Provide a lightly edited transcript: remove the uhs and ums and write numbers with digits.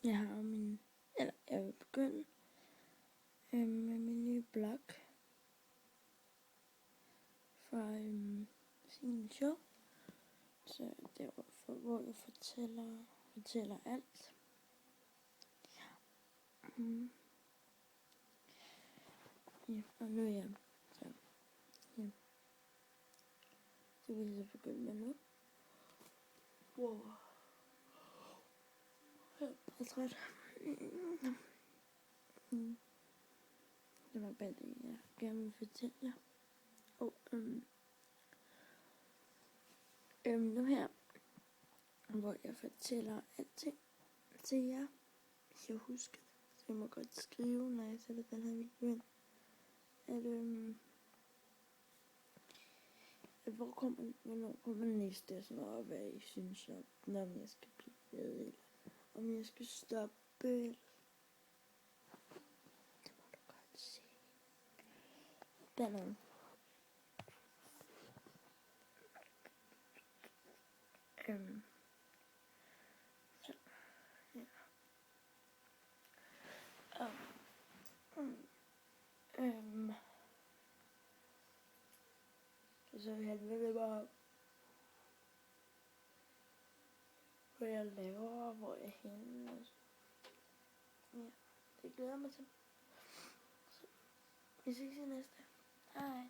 Jeg har jeg vil begynde med min nye blog fra sin show. Så derfor, hvor jeg fortæller alt. Ja, og nu er jeg så ja. Det vil jeg så begynde med nu. Wow. Jeg er bare træt. Det var bare det, jeg gerne vil fortælle jer. Og nu her, hvor jeg fortæller alting til jer, hvis jeg husker det. Så jeg må godt skrive, når jeg sætter den her video ind. At hvornår kommer næste og sådan noget, og hvad I synes om, når jeg skal blive ved, eller om jeg skal stoppe, eller det må du godt se. Den så, ja. Så handler det bare om, hvad jeg laver, hvor jeg er henne. Ja, det glæder jeg mig til. Så, vi ses i næste. Hej.